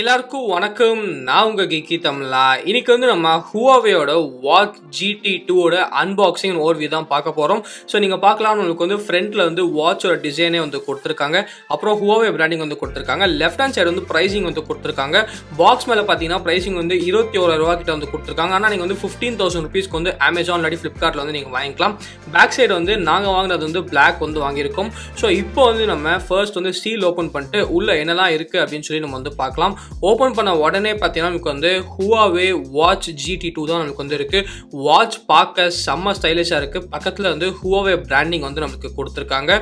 எல்லாருக்கும் வணக்கம். நான் உங்க Geekytamizha. இன்னைக்கு வந்து நம்ம Huaweiயோட Watch GT2 ஓட அன்பாக்சிங் ஓவர்வியூ தான் பார்க்க போறோம். சோ நீங்க பார்க்கலாம், உங்களுக்கு வந்து ஃப்ரண்ட்ல வந்து வாட்சோட டிசைனே வந்து கொடுத்திருக்காங்க. அப்புறம் Huawei பிராண்டிங் வந்து கொடுத்திருக்காங்க. லெஃப்ட் ஹேண்ட் சைடு வந்து பிரைசிங் வந்து கொடுத்திருக்காங்க. பாக்ஸ் மேல பாத்தீங்கன்னா பிரைசிங் வந்து 21000 ரூபாய் கிட்ட வந்து கொடுத்திருக்காங்க. ஆனா நீங்க வந்து 15000 ரூபாய்க்கு வந்து Amazon இல்ல Flipkartல வந்து நீங்க வாங்கிக்கலாம். பேக் சைடு வந்து நாங்க வாங்குனது வந்து Black வந்து வாங்கியிருக்கோம். சோ இப்போ வந்து நம்ம ஃபர்ஸ்ட் வந்து சீல் ஓபன் பண்ணிட்டு உள்ள என்னலாம் இருக்கு அப்படின்னு சொல்லி நம்ம வந்து பார்க்கலாம். ஓபன் பண்ண உடனே பார்த்தீங்கன்னா நமக்கு வந்து Huawei Watch GT2 தான் நமக்கு வந்து இருக்கு. வாட்ச் பார்க்க செம்ம ஸ்டைலிஷா இருக்கு. பக்கத்துல வந்து Huawei பிராண்டிங் வந்து நமக்கு கொடுத்திருக்காங்க.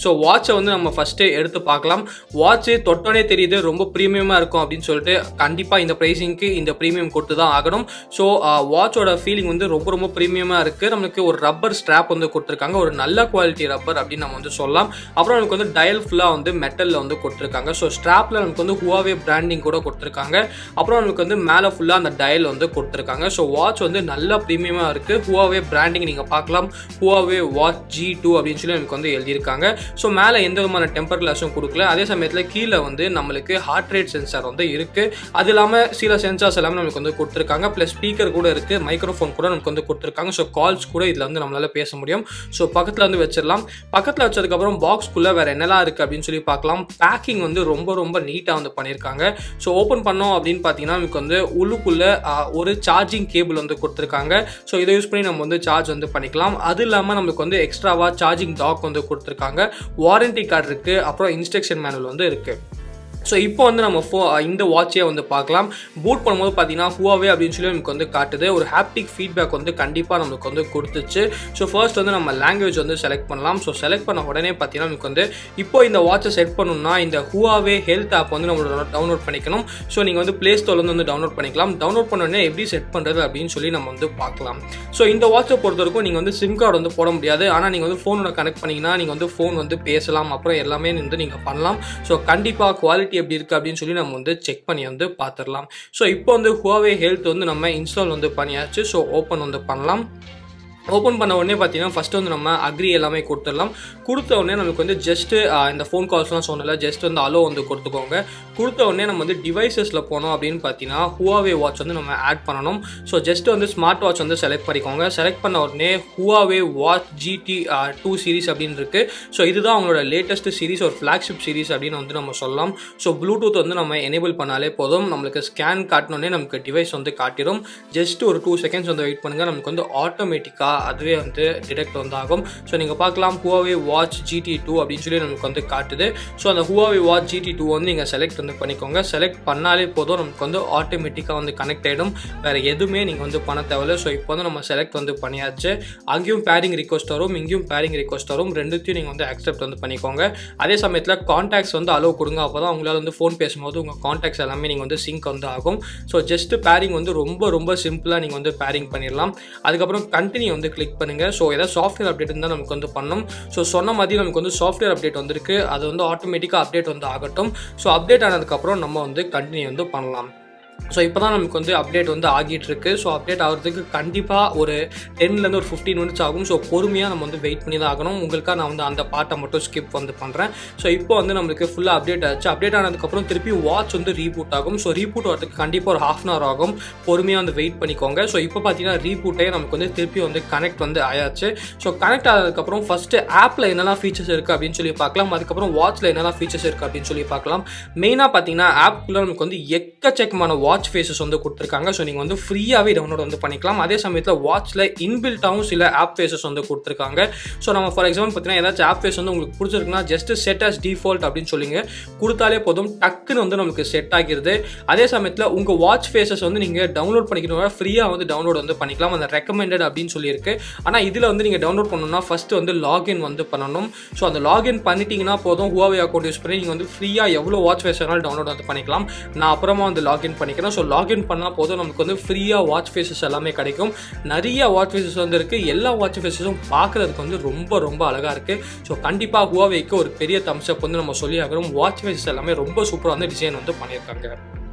ஸோ வாட்சை வந்து நம்ம ஃபஸ்ட்டு எடுத்து பார்க்கலாம். வாட்சு தொட்டோனே தெரியுது ரொம்ப ப்ரீமியமாக இருக்கும் அப்படின்னு சொல்லிட்டு கண்டிப்பாக இந்த ப்ரைஸிங்க்கு இந்த ப்ரீமியம் கொடுத்து தான் ஆகணும். ஸோ வாட்சோட ஃபீலிங் வந்து ரொம்ப ரொம்ப ப்ரீமியமாக இருக்குது. நமக்கு ஒரு ரப்பர் ஸ்ட்ராப் வந்து கொடுத்துருக்காங்க, ஒரு நல்ல குவாலிட்டி ரப்பர் அப்படின்னு நம்ம வந்து சொல்லலாம். அப்புறம் நமக்கு வந்து டயல் ஃபுல்லாக வந்து மெட்டலில் வந்து கொடுத்துருக்காங்க. ஸோ ஸ்ட்ராப்பில் நமக்கு வந்து Huawei பிராண்டிங் கூட கொடுத்துருக்காங்க. அப்புறம் நமக்கு வந்து மேலே ஃபுல்லாக அந்த டயல் வந்து கொடுத்துருக்காங்க. ஸோ வாட்ச் வந்து நல்ல ப்ரீமியமாக இருக்குது. Huawei பிராண்டிங் நீங்கள் பார்க்கலாம். Huawei Watch G2 அப்படின்னு சொல்லி நமக்கு வந்து எழுதியிருக்காங்க. ஸோ மேலே எந்த விதமான டெம்பர் கிளாஸும் கொடுக்கல. அதே சமயத்தில் கீழே வந்து நம்மளுக்கு ஹார்ட் ரேட் சென்சார் வந்து இருக்குது. அது இல்லாமல் சில சென்சார்ஸ் எல்லாமே நமக்கு வந்து கொடுத்துருக்காங்க. ப்ளஸ் ஸ்பீக்கர் கூட இருக்குது, மைக்ரோஃபோன் கூட நமக்கு வந்து கொடுத்துருக்காங்க. ஸோ கால்ஸ் கூட இதில் வந்து நம்மளால் பேச முடியும். ஸோ பக்கத்தில் வந்து வச்சிடலாம். பக்கத்தில் வச்சதுக்கப்புறம் பாக்ஸ்க்குள்ளே வேறு என்னெல்லாம் இருக்குது அப்படின்னு சொல்லி பார்க்கலாம். பேக்கிங் வந்து ரொம்ப ரொம்ப நீட்டாக வந்து பண்ணியிருக்காங்க. ஸோ ஓப்பன் பண்ணோம் அப்படின்னு பார்த்தீங்கன்னா நமக்கு வந்து உள்ளுக்குள்ளே ஒரு சார்ஜிங் கேபிள் வந்து கொடுத்துருக்காங்க. ஸோ இதை யூஸ் பண்ணி நம்ம வந்து சார்ஜ் வந்து பண்ணிக்கலாம். அது இல்லாமல் நம்மளுக்கு வந்து எக்ஸ்ட்ராவாக சார்ஜிங் டாக் வந்து கொடுத்துருக்காங்க. வாரண்டி கார்டு இருக்குது. அப்புறம் இன்ஸ்ட்ரக்ஷன் மேனுவல் வந்து இருக்குது. ஸோ இப்போ வந்து நம்ம இந்த வாட்சே வந்து பார்க்கலாம். பூட் பண்ணும்போது பார்த்தீங்கன்னா Huawei அப்படின்னு சொல்லி நமக்கு வந்து காட்டுது. ஒரு ஹாப்டிக் ஃபீட்பேக் வந்து கண்டிப்பாக நமக்கு வந்து கொடுத்துச்சு. ஸோ ஃபர்ஸ்ட் வந்து நம்ம லாங்குவேஜ் வந்து செலக்ட் பண்ணலாம். ஸோ செலக்ட் பண்ண உடனே பார்த்தீங்கன்னா நமக்கு வந்து இப்போ இந்த வாட்சை செட் பண்ணணும்னா இந்த Huawei ஹெல்த் ஆப் வந்து நம்ம டவுன்லோட் பண்ணிக்கணும். ஸோ நீங்கள் வந்து ப்ளே ஸ்டோர்லேருந்து வந்து டவுன்லோட் பண்ணிக்கலாம். டவுன்லோட் பண்ண உடனே எப்படி செட் பண்ணுறது அப்படின்னு சொல்லி நம்ம வந்து பார்க்கலாம். ஸோ இந்த வாட்சை பொறுத்த வரைக்கும் நீங்கள் வந்து சிம் கார்டு வந்து போட முடியாது. ஆனால் நீங்கள் வந்து ஃபோனோட கனெக்ட் பண்ணிங்கன்னா நீங்கள் வந்து ஃபோன் வந்து பேசலாம். அப்புறம் எல்லாமே வந்து நீங்கள் பண்ணலாம். ஸோ கண்டிப்பாக குவாலிட்டி எப்படி இருக்கு அப்படின்னு சொல்லி நம்ம வந்து செக் பண்ணி வந்து பார்த்துடலாம். ஸோ இப்போ வந்து Huawei ஹெல்த் வந்து நம்ம இன்ஸ்டால் வந்து பண்ணியாச்சு. ஸோ ஓப்பன் வந்து பண்ணலாம். ஓப்பன் பண்ண உடனே பார்த்தீங்கன்னா ஃபஸ்ட்டு வந்து நம்ம அக்ரி எல்லாமே கொடுத்துடலாம். கொடுத்த உடனே நமக்கு வந்து ஜஸ்ட்டு இந்த ஃபோன் கால்ஸ்லாம் சொன்னல, ஜஸ்ட் வந்து அலோ வந்து கொடுத்துக்கோங்க. கொடுத்த உடனே நம்ம வந்து டிவைசஸில் போனோம் அப்படின்னு பார்த்தீங்கன்னா Huawei வாட்ச் வந்து நம்ம ஆட் பண்ணணும். ஸோ ஜஸ்ட் வந்து ஸ்மார்ட் வாட்ச் வந்து செலக்ட் பண்ணிக்கோங்க. செலக்ட் பண்ண உடனே Huawei Watch GT2 சீரிஸ் அப்படின்னு இருக்குது. ஸோ இதுதான் அவங்களோட லேட்டஸ்ட் சீரிஸ், ஒரு ஃப்ளாக்ஷிப் சீரிஸ் அப்படின்னு வந்து நம்ம சொல்லலாம். ஸோ ப்ளூடூத் வந்து நம்ம எனேபிள் பண்ணாலே போதும். நம்மளுக்கு ஸ்கேன் காட்டினோடனே நமக்கு டிவைஸ் வந்து காட்டிடும். ஜஸ்ட் ஒரு 2 செகண்ட்ஸ் வந்து வெயிட் பண்ணுங்கள். நமக்கு வந்து ஆட்டோமேட்டிக்காக அதுவே வந்து டிடெக்ட் வந்து ஆகும். ஸோ நீங்கள் பார்க்கலாம் Huawei Watch GT2 அப்படின்னு சொல்லி நமக்கு வந்து காட்டுது. ஸோ அந்த Huawei Watch GT2 வந்து நீங்கள் செலக்ட் வந்து பண்ணிக்கோங்க. செலக்ட் பண்ணாலே போதும், நமக்கு வந்து ஆட்டோமேட்டிக்காக வந்து கனெக்ட் ஆகிடும். வேறு எதுவுமே நீங்கள் வந்து பண்ண தேவையில்லை. ஸோ இப்போ வந்து நம்ம செலக்ட் வந்து பண்ணியாச்சு. அங்கேயும் பேரிங் ரிக்வஸ்ட் வரும், இங்கேயும் பேரிங் ரிக்வஸ்ட் வரும். ரெண்டுத்தையும் நீங்கள் வந்து அக்செப்ட் வந்து பண்ணிக்கோங்க. அதே சமயத்தில் கான்டாக்ட்ஸ் வந்து அலோவ் கொடுங்க. அப்போ தான் உங்களால் வந்து ஃபோன் பேசும்போது உங்கள் கான்டாக்ட்ஸ் எல்லாமே நீங்கள் வந்து சிங்க் வந்து ஆகும். ஸோ ஜஸ்ட் பேரிங் வந்து ரொம்ப ரொம்ப சிம்பிளாக நீங்கள் வந்து பேரிங் பண்ணிடலாம். அதுக்கப்புறம் கண்டினியூ வந்து கிளிக் பண்ணுங்க. ஸோ ஏதாவது சாஃப்ட்வேர் அப்டேட் இருந்தால் நமக்கு வந்து பண்ணணும். ஸோ சொன்ன மாதிரி நமக்கு வந்து சாஃப்ட்வேர் அப்டேட் வந்திருக்கு. அது வந்து ஆட்டோமேட்டிக்காக அப்டேட் வந்து ஆகட்டும். ஸோ அப்டேட் ஆனதுக்கப்புறம் நம்ம வந்து கண்டினியூ வந்து பண்ணலாம். ஸோ இப்போ தான் நமக்கு வந்து அப்டேட் வந்து ஆகிட்டு இருக்கு. ஸோ அப்டேட் ஆகிறதுக்கு கண்டிப்பாக ஒரு 10லேருந்து ஒரு 15 மினிட்ஸ் ஆகும். ஸோ பொறுமையாக நம்ம வந்து வெயிட் பண்ணி தான் ஆகணும். உங்களுக்காக நான் வந்து அந்த பார்ட்டை மட்டும் ஸ்கிப் வந்து பண்ணுறேன். ஸோ இப்போ வந்து நம்மளுக்கு ஃபுல்லாக அப்டேட் ஆச்சு. அப்டேட் ஆனதுக்கப்புறம் திருப்பி வாட்ச் வந்து ரீபூட் ஆகும். ஸோ ரீபூட் வரதுக்கு கண்டிப்பாக ஒரு 1/2 hour ஆகும். பொறுமையாக வந்து வெயிட் பண்ணிக்கோங்க. ஸோ இப்போ பார்த்தீங்கன்னா ரீபூட்டே நமக்கு வந்து திருப்பி வந்து கனெக்ட் வந்து ஆயாச்சு. ஸோ கனெக்ட் ஆனதுக்கப்புறம் ஃபஸ்ட்டு ஆப்பில் என்னெல்லாம் ஃபீச்சர்ஸ் இருக்குது அப்படின்னு சொல்லி பார்க்கலாம். அதுக்கப்புறம் வாட்சில் என்னெல்லாம் ஃபீச்சர்ஸ் இருக்குது அப்படின்னு சொல்லி பார்க்கலாம். மெயினாக பார்த்தீங்கன்னா ஆப்புக்குள்ளே நமக்கு வந்து எக்கச்சக்கமான வாட்ச் ஃபேஸஸ் வந்து கொடுத்துருக்காங்க. ஸோ நீங்கள் வந்து ஃப்ரீயாகவே டவுன்லோட் வந்து பண்ணிக்கலாம். அதே சமயத்தில் வாட்சில் இன்பில்ட்டாகவும் சில ஆப் ஃபேஸஸ் வந்து கொடுத்துருக்காங்க. ஸோ நம்ம ஃபார் எக்ஸாம்பிள் பார்த்தீங்கன்னா ஏதாச்சும் ஆப் ஃபேஸ் வந்து உங்களுக்கு பிடிச்சிருக்குன்னா ஜஸ்ட் செட் அஸ் டிஃபால்ட் அப்படின்னு சொல்லிங்க கொடுத்தாலே போதும், டக்குன்னு வந்து நமக்கு செட் ஆகிடுது. அதே சமயத்தில் உங்கள் வாட்ச் ஃபேஸஸ் வந்து நீங்கள் டவுன்லோட் பண்ணிக்கணும், ஃப்ரீயாக வந்து டவுன்லோட் வந்து பண்ணிக்கலாம். அந்த ரெக்கமெண்டட் அப்படின்னு சொல்லியிருக்கு. ஆனால் இதில் வந்து நீங்கள் டவுன்லோட் பண்ணணும்னா ஃபஸ்ட்டு வந்து லாகின் வந்து பண்ணணும். ஸோ அந்த லாகின் பண்ணிட்டீங்கன்னா போதும், Huawei அக்கௌண்ட் யூஸ் பண்ணி நீங்கள் வந்து ஃப்ரீயாக எவ்வளோ வாட்ச் ஃபேஸ் வேணாலும் டவுன்லோட் வந்து பண்ணிக்கலாம். நான் அப்புறமா வந்து லாகின் பண்ணிக்கிறேன். ஸோ லாகின் பண்ணால் போதும், நமக்கு வந்து ஃப்ரீயாக வாட்ச் ஃபேஸஸ் எல்லாமே கிடைக்கும். நிறைய வாட்ச் ஃபேஸஸ் வந்து இருக்குது. எல்லா வாட்ச் ஃபேஸஸும் பார்க்குறதுக்கு வந்து ரொம்ப ரொம்ப அழகாக இருக்குது. ஸோ கண்டிப்பாக Huaweiக்கு ஒரு பெரிய தம்ஸ் அப் வந்து நம்ம சொல்லி ஆகிறோம். வாட்ச் ஃபேஸஸ் எல்லாமே ரொம்ப சூப்பராக வந்து டிசைன் வந்து பண்ணியிருக்காங்க.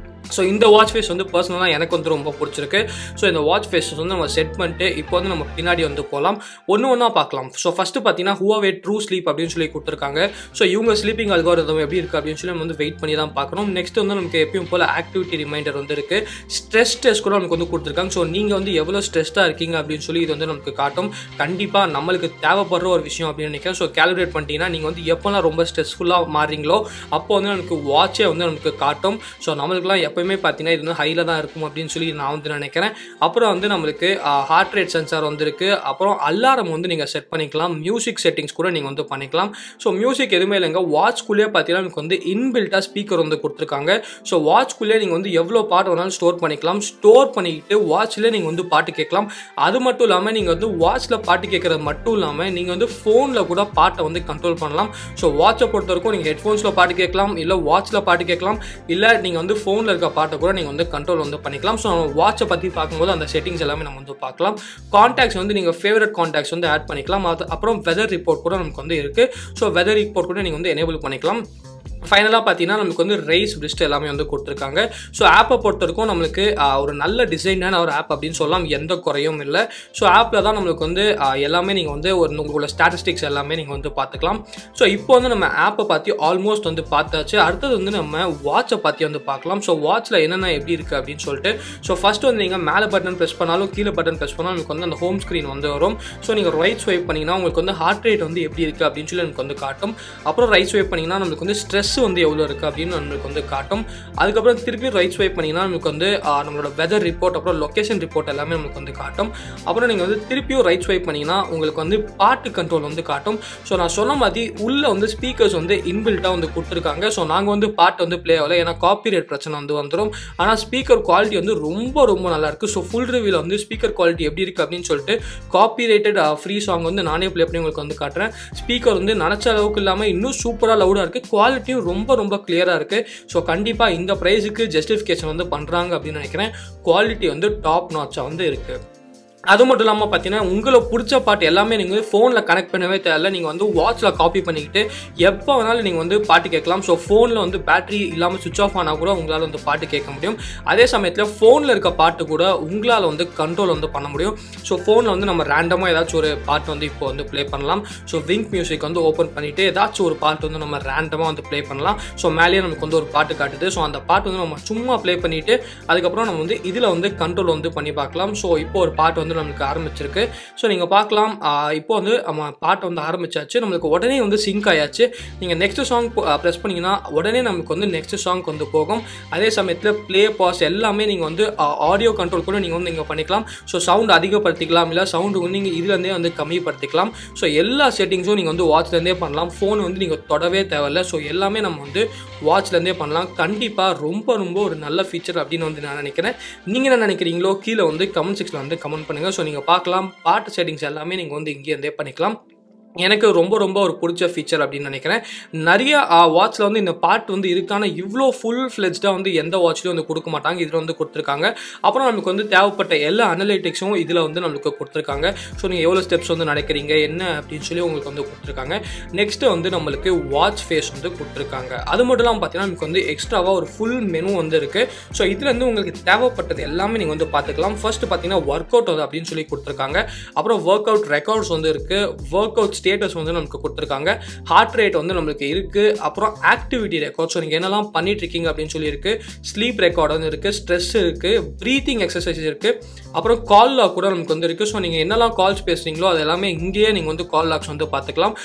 ஸோ இந்த வாட்ச் ஃபேஸ் வந்து பர்சனலாக எனக்கு வந்து ரொம்ப பிடிச்சிருக்கு. ஸோ இந்த வாட்ச் ஃபேஸ் வந்து நம்ம செட் பண்ணிட்டு இப்போ வந்து நம்ம பின்னாடி வந்து போகலாம், ஒன்று ஒன்றா பார்க்கலாம். ஸோ ஃபஸ்ட்டு பார்த்தீங்கன்னா Huawei ட்ரூ ஸ்லீப் அப்படின்னு சொல்லி கொடுத்துருக்காங்க. ஸோ இவங்க ஸ்லீப்பிங் அல்காரிதம் எப்படி இருக்குது அப்படின்னு சொல்லி நம்ம வந்து வெயிட் பண்ணி தான் பார்க்கணும். நெக்ஸ்ட் வந்து நமக்கு எப்பயும் போல் ஆக்டிவிட்டி ரிமைண்டர் வந்து இருக்குது. ஸ்ட்ரெஸ் டெஸ்ட் கூட நமக்கு வந்து கொடுத்துருக்காங்க. ஸோ நீங்கள் வந்து எவ்வளோ ஸ்ட்ரெஸ்டாக இருக்கீங்க அப்படின்னு சொல்லி இது வந்து நமக்கு காட்டும். கண்டிப்பாக நம்மளுக்கு தேவைப்படுற ஒரு விஷயம் அப்படின்னு நினைக்கிறேன். ஸோ கேல்குலேட் பண்ணிட்டீங்கன்னா நீங்கள் வந்து எப்போல்லாம் ரொம்ப ஸ்ட்ரெஸ்ஃபுல்லாக மாறுறீங்களோ அப்போ வந்து நமக்கு வாட்சே வந்து நமக்கு காட்டும். ஸோ நம்மளுக்குலாம் எப்போயுமே பார்த்தீங்கன்னா இது வந்து ஹையில் தான் இருக்கும் அப்படின்னு சொல்லி நான் வந்து நினைக்கிறேன். அப்புறம் வந்து நம்மளுக்கு ஹார்ட் ரேட் சென்சார் வந்துருக்கு. அப்புறம் அலாரம் வந்து நீங்கள் செட் பண்ணிக்கலாம். மியூசிக் செட்டிங்ஸ் கூட நீங்கள் வந்து பண்ணிக்கலாம். ஸோ மியூசிக் எதுவுமே இல்லைங்க, வாட்ச்குள்ளேயே பார்த்தீங்கன்னா நமக்கு வந்து இன்பில்ட்டாக ஸ்பீக்கர் வந்து கொடுத்துருக்காங்க. ஸோ வாட்ச்குள்ளேயே நீங்கள் வந்து எவ்வளோ பாட்டு வேணாலும் ஸ்டோர் பண்ணிக்கலாம். ஸ்டோர் பண்ணிக்கிட்டு வாட்ச்லேயே நீங்கள் வந்து பாட்டு கேட்கலாம். அது மட்டும் இல்லாமல் நீங்கள் வந்து வாட்ச்சில் பாட்டு கேட்குறது மட்டும் இல்லாமல் நீங்கள் வந்து ஃபோனில் கூட பாட்டை வந்து கண்ட்ரோல் பண்ணலாம். ஸோ வாட்சை பொறுத்த வரைக்கும் நீங்கள் ஹெட்ஃபோன்ஸில் பாட்டு கேட்கலாம், இல்லை வாட்சில் பாட்டு கேட்கலாம், இல்லை நீங்கள் வந்து ஃபோனில் இருக்க பாட்டை கூட நீங்கள் வந்து கண்ட்ரோல் வந்து பண்ணிக்கலாம். ஸோ நம்ம வாட்சை பற்றி பார்க்கும்போது அந்த செட்டிங்ஸ் எல்லாமே நம்ம வந்து பார்க்கலாம். கான்டாக்ட்ஸ் வந்து நீங்கள் ஃபேவரட் கான்டாக்ட்ஸ் வந்து ஆட் பண்ணிக்கலாம். அப்புறம் வெதர் ரிப்போர்ட் கூட நமக்கு வந்து இருக்குது. ஸோ வெதர் ரிப்போர்ட் கூட நீங்கள் வந்து எனேபிள் பண்ணிக்கலாம். ஃபைனலாக பார்த்தீங்கன்னா நமக்கு வந்து ரைஸ் பிரிஸ்ட் எல்லாமே வந்து கொடுத்துருக்காங்க. ஸோ ஆப்பை பொறுத்த வரைக்கும் நம்மளுக்கு ஒரு நல்ல டிசைனான ஒரு ஆப் அப்படின்னு சொல்லலாம், எந்த குறையும் இல்லை. ஸோ ஆப்பில் தான் நம்மளுக்கு வந்து எல்லாமே நீங்கள் வந்து உங்களோட ஸ்டாட்டிஸ்டிக்ஸ் எல்லாமே நீங்கள் வந்து பார்த்துக்கலாம். ஸோ இப்போ வந்து நம்ம ஆப்பை பற்றி ஆல்மோஸ்ட் வந்து பார்த்தாச்சு. அடுத்தது வந்து நம்ம வாட்சை பற்றி வந்து பார்க்கலாம். ஸோ வாட்சில் என்னென்ன எப்படி இருக்குது அப்படின்னு சொல்லிட்டு. ஸோ ஃபஸ்ட்டு வந்து நீங்கள் மேலே பட்டன் ப்ரெஸ் பண்ணாலும் கீழே பட்டன் ப்ரெஸ் பண்ணாலும் உங்களுக்கு வந்து அந்த ஹோம் ஸ்க்ரீன் வந்து வரும். ஸோ நீங்கள் ரைட் ஸ்வைப் பண்ணிங்கன்னா உங்களுக்கு வந்து ஹார்ட் ரேட் வந்து எப்படி இருக்குது அப்படின்னு சொல்லி எனக்கு வந்து காட்டும். அப்புறம் ரைட் ஸ்வைப் பண்ணிங்கன்னா நம்மளுக்கு வந்து ஸ்ட்ரெஸ் வந்து எவ்வளோ இருக்குது அப்படின்னு நம்மளுக்கு வந்து காட்டும். அதுக்கப்புறம் திருப்பி ரைட் ஸ்வைப் பண்ணிங்கன்னா நமக்கு வந்து நம்மளோட வெதர் ரிப்போர்ட் அப்புறம் லொக்கேஷன் ரிப்போர்ட் எல்லாமே நமக்கு வந்து காட்டும். அப்புறம் நீங்கள் வந்து திருப்பியும் ரைட் ஸ்வைப் பண்ணிங்கன்னா உங்களுக்கு வந்து பாட்டு கண்ட்ரோல் வந்து காட்டும். ஸோ நான் சொன்ன மாதிரி உள்ளே வந்து ஸ்பீக்கர்ஸ் வந்து இன்பில்ட்டாக வந்து கொடுத்துருக்காங்க. ஸோ நாங்கள் வந்து பாட்டு வந்து ப்ளே ஆகலை, ஏன்னா காப்பிரைட் பிரச்சனை வந்து வந்துடும். ஆனால் ஸ்பீக்கர் குவாலிட்டி வந்து ரொம்ப ரொம்ப நல்லாயிருக்கு. ஸோ ஃபுல் ரிவ்யூவில் வந்து ஸ்பீக்கர் குவாலிட்டி எப்படி இருக்குது அப்படின்னு சொல்லிட்டு காப்பிரைட்டட் ஃப்ரீ சாங் வந்து நானே ப்ளே பண்ணி உங்களுக்கு வந்து காட்டுறேன். ஸ்பீக்கர் வந்து நினச்ச அளவுக்கு இல்லாமல் இன்னும் சூப்பராக லவுடாக இருக்குது. குவாலிட்டியும் ரொம்ப ரொம்ப கிளியராக இருக்குது. ஸோ கண்டிப்பாக இந்த ப்ரைஸுக்கு ஜஸ்டிஃபிகேஷன் வந்து பண்ணுறாங்க அப்படின்னு நினைக்கிறேன். குவாலிட்டி வந்து டாப் நாட்சாக வந்து இருக்குது. அது மட்டும் இல்லாமல் பார்த்தீங்கன்னா உங்களுக்கு பிடிச்ச பாட்டு எல்லாமே நீங்கள் ஃபோனில் கனெக்ட் பண்ணவே தேவையில்லை. நீங்கள் வந்து வாட்சில் காப்பி பண்ணிக்கிட்டு எப்போ வேணாலும் நீங்கள் வந்து பாட்டு கேட்கலாம். ஸோ ஃபோனில் வந்து பேட்டரி இல்லாமல் சுவிச் ஆஃப் ஆனால் கூட உங்களால் வந்து பாட்டு கேட்க முடியும். அதே சமயத்தில் ஃபோனில் இருக்க பாட்டு கூட உங்களால் வந்து கண்ட்ரோல் வந்து பண்ண முடியும். ஸோ ஃபோனில் வந்து நம்ம ரேண்டமாக ஏதாச்சும் ஒரு பாட்டு வந்து இப்போ வந்து ப்ளே பண்ணலாம். ஸோ விங்க் மியூசிக் வந்து ஓப்பன் பண்ணிவிட்டு ஏதாச்சும் ஒரு பாட்டு வந்து நம்ம ரேண்டமாக வந்து ப்ளே பண்ணலாம். ஸோ மேலேயே நமக்கு வந்து ஒரு பாட்டு காட்டுது. ஸோ அந்த பாட்டு வந்து நம்ம சும்மா ப்ளே பண்ணிவிட்டு அதுக்கப்புறம் நம்ம வந்து இதில் வந்து கண்ட்ரோல் வந்து பண்ணி பார்க்கலாம். ஸோ இப்போ ஒரு பாட்டு வந்து நமக்கு ஆரம்பிச்சிருக்கு. ஸோ நீங்கள் பார்க்கலாம், இப்போ வந்து நம்ம பாட்டு வந்து ஆரம்பிச்சாச்சு. நம்மளுக்கு உடனே வந்து சிங்க் ஆயாச்சு. நீங்கள் நெக்ஸ்ட் சாங் ப்ரெஸ் பண்ணிங்கன்னா உடனே நமக்கு வந்து நெக்ஸ்ட் சாங் வந்து போகும். அதே சமயத்தில் ப்ளே பாஸ் எல்லாமே நீங்கள் வந்து ஆடியோ கண்ட்ரோல் கூட நீங்கள் வந்து நீங்கள் பண்ணிக்கலாம். ஸோ சவுண்ட் அதிகப்படுத்திக்கலாம், இல்லை சவுண்டு வந்து நீங்கள் இதுலேருந்தே வந்து கம்மிப்படுத்திக்கலாம். ஸோ எல்லா செட்டிங்ஸும் நீங்கள் வந்து வாட்ச்லேருந்தே பண்ணலாம். ஃபோன் வந்து நீங்கள் தொடவே தேவையில்லை. ஸோ எல்லாமே நம்ம வந்து வாட்ச்லேருந்தே பண்ணலாம். கண்டிப்பாக ரொம்ப ரொம்ப ஒரு நல்ல ஃபீச்சர் அப்படின்னு வந்து நான் நினைக்கிறேன். நீங்கள் என்ன நினைக்கிறீங்களோ கீழே வந்து கமெண்ட் செக்ஷனில் வந்து கமெண்ட் பண்ணுங்கள். ஸோ நீங்கள் பார்க்கலாம், பாட்டு செட்டிங்ஸ் எல்லாமே நீங்கள் வந்து இங்கே இருந்தே பண்ணிக்கலாம். எனக்கு ரொம்ப ரொம்ப ஒரு பிடிச்ச ஃபீச்சர் அப்படின்னு நினைக்கிறேன். நிறைய வாட்சில் வந்து இந்த பாட்டு வந்து இருக்கான இவ்வளோ ஃபுல் ஃப்ளெஜ்டாக வந்து எந்த வாட்ச்லையும் வந்து கொடுக்க மாட்டாங்க. இதில் வந்து கொடுத்துருக்காங்க. அப்புறம் நமக்கு வந்து தேவைப்பட்ட எல்லா அனலிட்டிக்ஸும் இதில் வந்து நம்மளுக்கு கொடுத்துருக்காங்க. ஸோ நீங்கள் எவ்வளோ ஸ்டெப்ஸ் வந்து நடக்கிறீங்க என்ன அப்படின்னு சொல்லி உங்களுக்கு வந்து கொடுத்துருக்காங்க. நெக்ஸ்ட்டு வந்து நம்மளுக்கு வாட்ச் ஃபேஸ் வந்து கொடுத்துருக்காங்க. அது மட்டும் இல்லாமல் பார்த்தீங்கன்னா நமக்கு வந்து எக்ஸ்ட்ராவாக ஒரு ஃபுல் மெனு வந்து இருக்குது. ஸோ இதில் வந்து உங்களுக்கு தேவைப்பட்டது எல்லாமே நீங்கள் வந்து பார்த்துக்கலாம். ஃபர்ஸ்ட் பார்த்தீங்கன்னா ஒர்க் அவுட் வந்து அப்படின்னு சொல்லி கொடுத்துருக்காங்க. அப்புறம் ஒர்க் அவுட் ரெக்கார்ட்ஸ் வந்து இருக்குது. ஒர்க் அவுட் ஸ்டேட்டஸ் வந்து நமக்கு கொடுத்துருக்காங்க. ஹார்ட் ரேட் வந்து நம்மளுக்கு இருக்குது. அப்புறம் ஆக்டிவிட்டி ரெக்கார்ட், ஸோ நீங்கள் என்னெல்லாம் பண்ணிட்டு இருக்கீங்க அப்படின்னு சொல்லி இருக்குது. ஸ்லீப் ரெக்கார்ட் வந்து இருக்குது. ஸ்ட்ரெஸ் இருக்குது. ப்ரீத்திங் எக்ஸசைஸ் இருக்குது. அப்புறம் கால் லாக் கூட நமக்கு வந்து இருக்குது. ஸோ நீங்கள் என்னெல்லாம் கால்ஸ் பேசுகிறீங்களோ அது எல்லாமே இங்கேயே நீங்கள் வந்து கால் லாக்ஸ் வந்து பார்த்துக்கலாம்.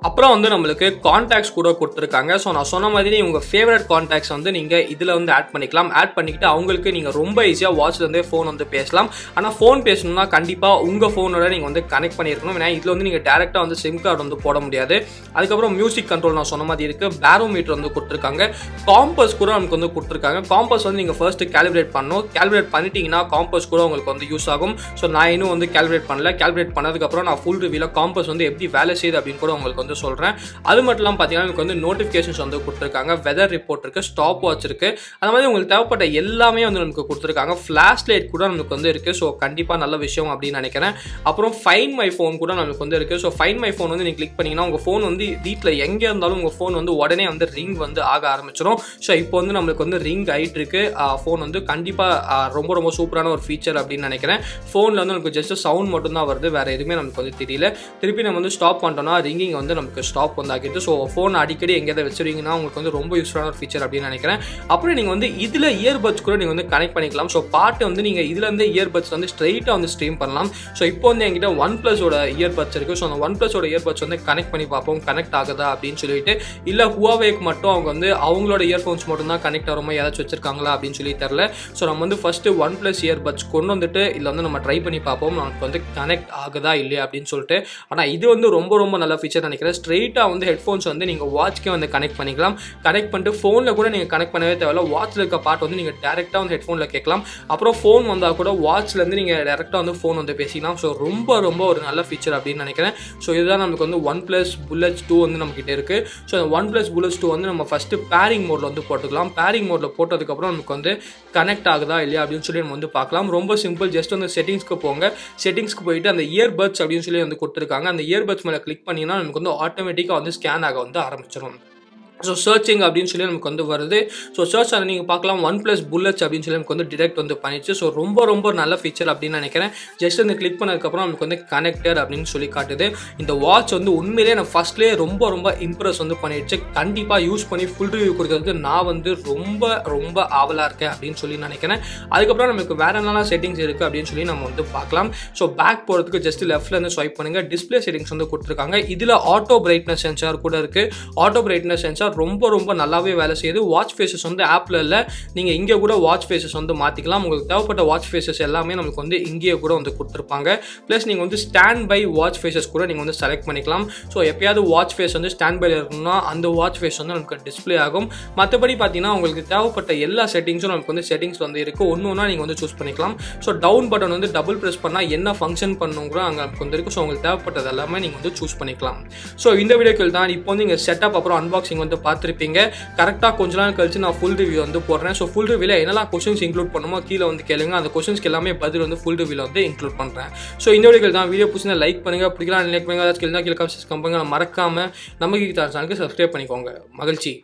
அப்புறம் வந்து நம்மளுக்கு கான்டாக்ட்ஸ் கூட கொடுத்துருக்காங்க. ஸோ நான் சொன்ன மாதிரி உங்கள் ஃபேவரட் கான்டாக்ட்ஸ் வந்து நீங்கள் இதில் வந்து ஆட் பண்ணிக்கலாம். ஆட் பண்ணிக்கிட்டு அவங்களுக்கு நீங்கள் ரொம்ப ஈஸியாக வாட்ச்லேருந்தே ஃபோன் வந்து பேசலாம். ஆனால் ஃபோன் பேசணும்னா கண்டிப்பாக உங்கள் ஃபோனோட நீங்கள் வந்து கனெக்ட் பண்ணியிருக்கணும். ஏன்னா இதில் வந்து நீங்கள் டேரெக்டாக வந்து சிம் கார்டு வந்து போட முடியாது. அதுக்கப்புறம் மியூசிக் கண்ட்ரோல் நான் சொன்ன மாதிரி இருக்குது. பேரோமீட்டர் வந்து கொடுத்துருக்காங்க. காம்பஸ் கூட நமக்கு வந்து கொடுத்துருக்காங்க. காம்பஸ் வந்து நீங்கள் ஃபர்ஸ்ட்டு கேல்குலேட் பண்ணணும். கேல்குலேட் பண்ணிட்டீங்கன்னா காம்பஸ் கூட உங்களுக்கு வந்து யூஸ் ஆகும். ஸோ நான் இன்னும் வந்து கேல்குலேட் பண்ணல. கேல்குலேட் பண்ணதுக்கப்புறம் நான் ஃபுல் ரிவ்யூவில் காம்பஸ் வந்து எப்படி வேலை செய்யுது அப்படின்னு கூட உங்களுக்கு வந்து மட்டும் சொல்கிறேன். அது மட்டும் இல்லாமல் பார்த்தீங்கன்னா உங்களுக்கு வந்து நோட்டிஃபிகேஷன்ஸ் வந்து கொடுத்துருக்காங்க, வெதர் ரிப்போர்ட் இருக்குது, ஸ்டாப் வாட்ச் இருக்குது, அந்த மாதிரி உங்களுக்கு தேவைப்பட்ட எல்லாமே வந்து நமக்கு கொடுத்துருக்காங்க. ஃப்ளாஷ் லைட் கூட நமக்கு வந்து இருக்குது. ஸோ கண்டிப்பாக நல்ல விஷயம் அப்படின்னு நினைக்கிறேன். அப்புறம் ஃபைன் மை ஃபோன் கூட நமக்கு வந்து இருக்குது. ஸோ ஃபைன் மை ஃபோன் வந்து நீங்கள் கிளிக் பண்ணிங்கன்னா உங்கள் ஃபோன் வந்து வீட்டில் எங்கே இருந்தாலும் உங்கள் ஃபோன் வந்து உடனே வந்து ரிங் வந்து ஆக ஆரம்பிச்சிடும். ஸோ இப்போ வந்து நம்மளுக்கு வந்து ரிங் ஆகிட்டு இருக்கு. ஃபோன் வந்து கண்டிப்பாக ரொம்ப ரொம்ப சூப்பரான ஒரு ஃபீச்சர் அப்படின்னு நினைக்கிறேன். ஃபோனில் வந்து நமக்கு ஜஸ்ட் சவுண்ட் மட்டும் தான் வருது, வேறு எதுவுமே நமக்கு வந்து தெரியல. திருப்பி நம்ம வந்து ஸ்டாப் பண்ணிட்டோம்னா ரிங்கிங் வந்து நமக்கு ஸ்டாப் வந்து ஆகிட்டு. ஸோ ஃபோன் அடிக்கடி எங்கேயாவது வச்சுருவீங்கன்னா உங்களுக்கு வந்து ரொம்ப யூஸ்ஃபுல்லான ஒரு ஃபீச்சர் அப்படின்னு நினைக்கிறேன். அப்புறம் நீங்கள் வந்து இதில் இயர்பட்ஸ் கூட நீங்கள் வந்து கனெக்ட் பண்ணிக்கலாம். ஸோ பாட்டு வந்து நீங்கள் இதுலேருந்து இயர்பட்ஸ் வந்து ஸ்ட்ரெயிட்டாக வந்து ஸ்ட்ரீம் பண்ணலாம். ஸோ இப்போ வந்து என்கிட்ட ஒன் ப்ளஸோட இயர்பட்ஸ் இருக்குது. ஸோ அந்த ஒன் ப்ளஸோட இயர்பட்ஸ் வந்து கனெக்ட் பண்ணி பார்ப்போம் கனெக்ட் ஆகுதா அப்படின்னு சொல்லிட்டு. இல்லை ஹுவாவேக்கு மட்டும் அவங்க வந்து அவங்களோட இயர்ஃபோன்ஸ் மட்டும் தான் கனெக்ட் ஆகிற மாதிரி ஏதாச்சும் வச்சிருக்காங்களா அப்படின்னு சொல்லி தெரில. ஸோ நம்ம வந்து ஃபஸ்ட்டு ஒன் ப்ளஸ் இயர்பட்ஸ் கொண்டு வந்துட்டு இதில் வந்து நம்ம ட்ரை பண்ணி பார்ப்போம் நமக்கு வந்து கனெக்ட் ஆகுதா இல்லையா அப்படின்னு சொல்லிட்டு. ஆனால் இது வந்து ரொம்ப ரொம்ப நல்ல ஃபீச்சர் நினைக்கிறேன். ஸ்ட்ரெயிட்டாக வந்து ஹெட்ஃபோன்ஸ் வந்து நீங்கள் வாட்ச்க்கே வந்து கனெக்ட் பண்ணிக்கலாம். கனெக்ட் பண்ணிட்டு ஃபோனில் கூட நீங்கள் கனெக்ட் பண்ணவே தேவையில்ல. வாட்சில் இருக்க பாட்டு வந்து நீங்கள் டேரெக்டாக வந்து ஹெட்ஃபோனில் கேட்கலாம். அப்புறம் ஃபோன் வந்தால் கூட வாட்ச்லேருந்து நீங்கள் டேரெக்டாக வந்து ஃபோன் வந்து பேசிக்கலாம். ஸோ ரொம்ப ரொம்ப ஒரு நல்ல ஃபீச்சர் அப்படின்னு நினைக்கிறேன். ஸோ இதுதான் நமக்கு வந்து ஒன் ப்ளஸ் புல்லட்ஸ் 2 வந்து நம்மகிட்ட இருக்குது. ஸோ அந்த ஒன் ப்ளஸ் புல்லட்ஸ் 2 வந்து நம்ம ஃபஸ்ட்டு பேரிங் மோடில் வந்து போட்டுக்கலாம். பேரிங் மோடில் போட்டதுக்கப்புறம் நமக்கு வந்து கனெக்ட் ஆகுதா இல்லையா அப்படின்னு சொல்லி நம்ம வந்து பார்க்கலாம். ரொம்ப சிம்பிள். ஜஸ்ட் வந்து செட்டிங்ஸ்க்கு போங்க. செட்டிங்ஸ்க்கு போயிட்டு அந்த இயர்பட்ஸ் அப்படின்னு சொல்லி வந்து கொடுத்துருக்காங்க. அந்த இயர்பட்ஸ் மேலே கிளிக் பண்ணிங்கன்னா நமக்கு வந்து ஆட்டோமேட்டிக்காக வந்து ஸ்கேன் ஆக வந்து ஆரம்பிச்சிடும். ஸோ சர்ச்சிங் அப்படின்னு சொல்லி நமக்கு வந்து வருது. ஸோ சர்ச் அதை நீங்கள் பார்க்கலாம். ஒன் ப்ளஸ் புல்லட்ஸ் அப்படின்னு சொல்லி நமக்கு வந்து டிடெக்ட் வந்து பண்ணிச்சு. ஸோ ரொம்ப ரொம்ப நல்ல ஃபீச்சர் அப்படின்னு நினைக்கிறேன். ஜஸ்ட் வந்து கிளிக் பண்ணதுக்கப்புறம் நமக்கு வந்து கனெக்டட் அப்படின்னு சொல்லி காட்டுது. இந்த வாட்ச் வந்து உண்மையிலேயே நான் ஃபஸ்ட்லேயே ரொம்ப ரொம்ப இம்ப்ரெஸ் வந்து பண்ணிடுச்சு. கண்டிப்பாக யூஸ் பண்ணி ஃபுல் ரிவ்யூ கொடுக்கறதுக்கு நான் வந்து ரொம்ப ரொம்ப ஆவலாக இருக்கேன் அப்படின்னு சொல்லி நினைக்கிறேன். அதுக்கப்புறம் நமக்கு வேறு என்னென்ன செட்டிங்ஸ் இருக்குது அப்படின்னு சொல்லி நம்ம வந்து பார்க்கலாம். ஸோ பேக் போகிறதுக்கு ஜஸ்ட் லெஃப்ட்லேருந்து ஸ்வைப் பண்ணுங்கள். டிஸ்பிளே செட்டிங்ஸ் வந்து கொடுத்துருக்காங்க. இதில் ஆட்டோ பிரைட்னஸ் சென்சார் கூட இருக்குது. ஆட்டோ பிரைட்னஸ் சென்சார் ரொம்ப ரொம்ப நல்லாவே வேலை செய்யுது. வாட்ச் ஃபேஸஸ் வந்து ஆப்பில் இல்லை, நீங்கள் இங்கே கூட வாட்ச் ஃபேஸஸ் வந்து மாற்றிக்கலாம். உங்களுக்கு தேவைப்பட்ட வாட்ச் ஃபேஸஸ் எல்லாமே நமக்கு வந்து இங்கேயே கூட வந்து கொடுத்துருப்பாங்க. ப்ளஸ் நீங்கள் வந்து ஸ்டாண்ட் பை வாட்ச் ஃபேஸஸ் கூட நீங்கள் வந்து செலக்ட் பண்ணிக்கலாம். ஸோ எப்பயாவது வாட்ச் ஃபேஸ் வந்து ஸ்டாண்ட் பையில் இருக்கணும்னா அந்த வாட்ச் ஃபேஸ் வந்து நமக்கு டிஸ்பிளே ஆகும். மற்றபடி பார்த்தீங்கன்னா உங்களுக்கு தேவைப்பட்ட எல்லா செட்டிங்ஸும் நமக்கு வந்து செட்டிங்ஸ் வந்து இருக்குது. ஒன்று ஒன்றா நீங்கள் வந்து சூஸ் பண்ணிக்கலாம். ஸோ டவுன் பட்டன் வந்து டபுள் ப்ரெஸ் பண்ணால் என்ன ஃபங்க்ஷன் பண்ணுங்கிற அங்கே நமக்கு வந்து இருக்குது. ஸோ உங்களுக்கு தேவைப்பட்டது எல்லாமே நீங்கள் வந்து சூஸ் பண்ணிக்கலாம். ஸோ இந்த வீடியோக்கள் தான் இப்போ வந்து நீங்கள் செட்டப் அப்புறம் அன்பாக்சிங் வந்து பார்த்துருப்பீங்க. கரெக்டாக கொஞ்ச நாள் கழிச்சு நான் ஃபுல் ரிவ்யூ வந்து போடுறேன். ஸோ ஃபுல் ரிவ்யூவில் என்னெல்லாம் கொஸ்டின்ஸ் இன்க்ளூட் பண்ணுமோ கீழே வந்து கேளுங்க. அந்த கொஸ்டின்ஸ்க்கு எல்லாமே பதில் வந்து ஃபுல் ரிவ்யூவில் வந்து இன்க்ளூட் பண்ணுறேன். ஸோ இந்த வீடியோக்கள் தான். வீடியோ பிடிச்சிருந்தா லைக் பண்ணுங்கள், பிடிக்கலாம் லைக் பண்ணுங்கள். ஏதாச்சும் கேள்வி கீழே கமெண்ட்ஸ் பண்ணுங்கள். மறக்காமல் நம்ம கீக்கிட்டாமிசா சேனலுக்கு சப்ஸ்கிரைப் பண்ணிக்கோங்க. மகிழ்ச்சி.